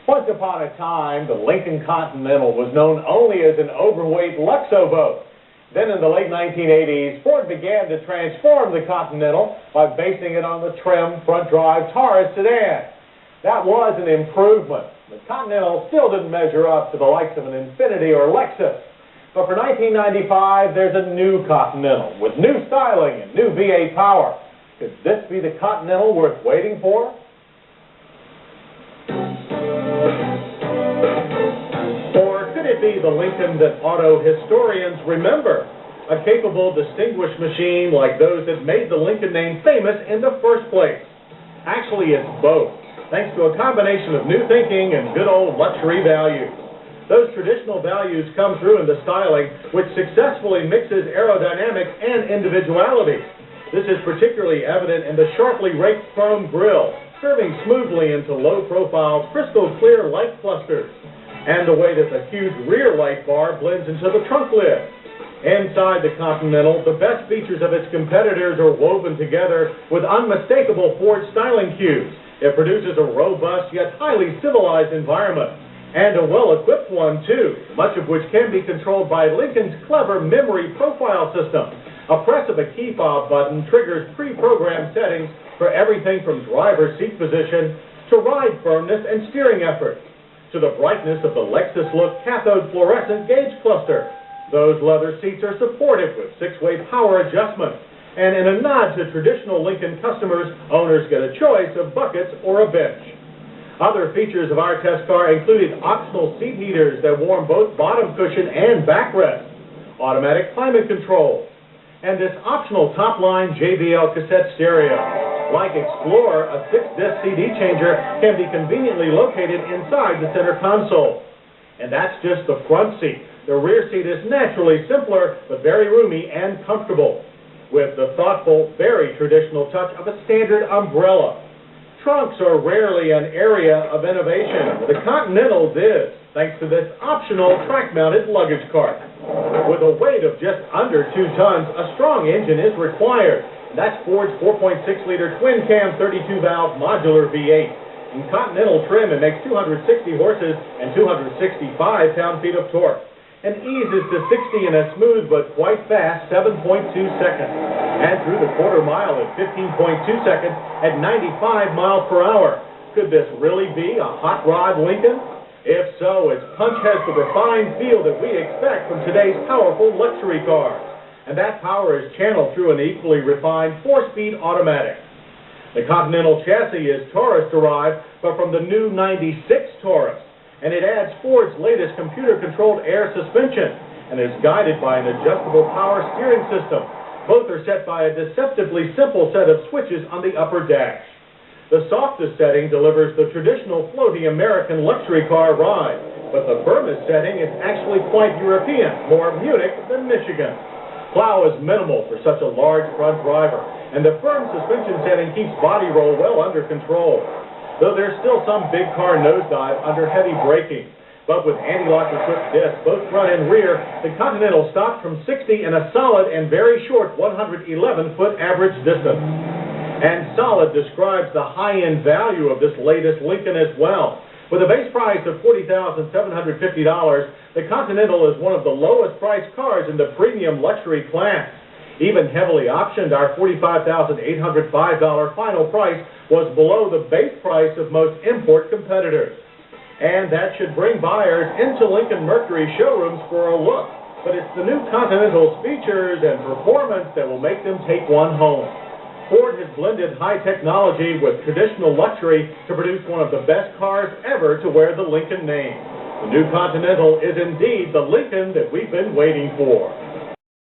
Once upon a time, the Lincoln Continental was known only as an overweight Luxo boat. Then in the late 1980s, Ford began to transform the Continental by basing it on the trim front-drive Taurus sedan. That was an improvement. The Continental still didn't measure up to the likes of an Infiniti or Lexus. But for 1995, there's a new Continental with new styling and new V8 power. Could this be the Continental worth waiting for? Or could it be the Lincoln that auto historians remember? A capable, distinguished machine like those that made the Lincoln name famous in the first place. Actually, it's both, thanks to a combination of new thinking and good old luxury values. Those traditional values come through in the styling, which successfully mixes aerodynamics and individuality. This is particularly evident in the sharply raked chrome grille, serving smoothly into low-profile, crystal-clear light clusters, and the way that the huge rear light bar blends into the trunk lid. Inside the Continental, the best features of its competitors are woven together with unmistakable Ford styling cues. It produces a robust yet highly civilized environment, and a well-equipped one, too, much of which can be controlled by Lincoln's clever memory profile system. A press of a key fob button triggers pre-programmed settings for everything from driver's seat position to ride firmness and steering effort, to the brightness of the Lexus-look cathode fluorescent gauge cluster. Those leather seats are supported with 6-way power adjustments, and in a nod to traditional Lincoln customers, owners get a choice of buckets or a bench. Other features of our test car included optional seat heaters that warm both bottom cushion and backrest, automatic climate control, and this optional top-line JBL cassette stereo. Like Explorer, a 6-disc CD changer can be conveniently located inside the center console. And that's just the front seat. The rear seat is naturally simpler, but very roomy and comfortable, with the thoughtful, very traditional touch of a standard umbrella. Trunks are rarely an area of innovation. The Continental's is, thanks to this optional track-mounted luggage cart. With a weight of just under 2 tons, a strong engine is required. That's Ford's 4.6-liter twin-cam 32-valve modular V8. In Continental trim, it makes 260 horses and 265 pound-feet of torque, and eases to 60 in a smooth but quite fast 7.2 seconds, and through the quarter mile at 15.2 seconds at 95 miles per hour. Could this really be a hot rod Lincoln? If so, its punch has the refined feel that we expect from today's powerful luxury cars, and that power is channeled through an equally refined 4-speed automatic. The Continental chassis is Taurus-derived, but from the new 96 Taurus, and it adds Ford's latest computer-controlled air suspension and is guided by an adjustable power steering system. Both are set by a deceptively simple set of switches on the upper dash. The softest setting delivers the traditional floaty American luxury car ride, but the firmest setting is actually quite European, more Munich than Michigan. Plow is minimal for such a large front driver, and the firm suspension setting keeps body roll well under control, though there's still some big car nosedive under heavy braking. But with anti-lock equipped discs, both front and rear, the Continental stopped from 60 in a solid and very short 111-foot average distance. And solid describes the high-end value of this latest Lincoln as well. With a base price of $40,750, the Continental is one of the lowest-priced cars in the premium luxury class. Even heavily optioned, our $45,805 final price was below the base price of most import competitors. And that should bring buyers into Lincoln Mercury showrooms for a look. But it's the new Continental's features and performance that will make them take one home. Ford has blended high technology with traditional luxury to produce one of the best cars ever to wear the Lincoln name. The new Continental is indeed the Lincoln that we've been waiting for.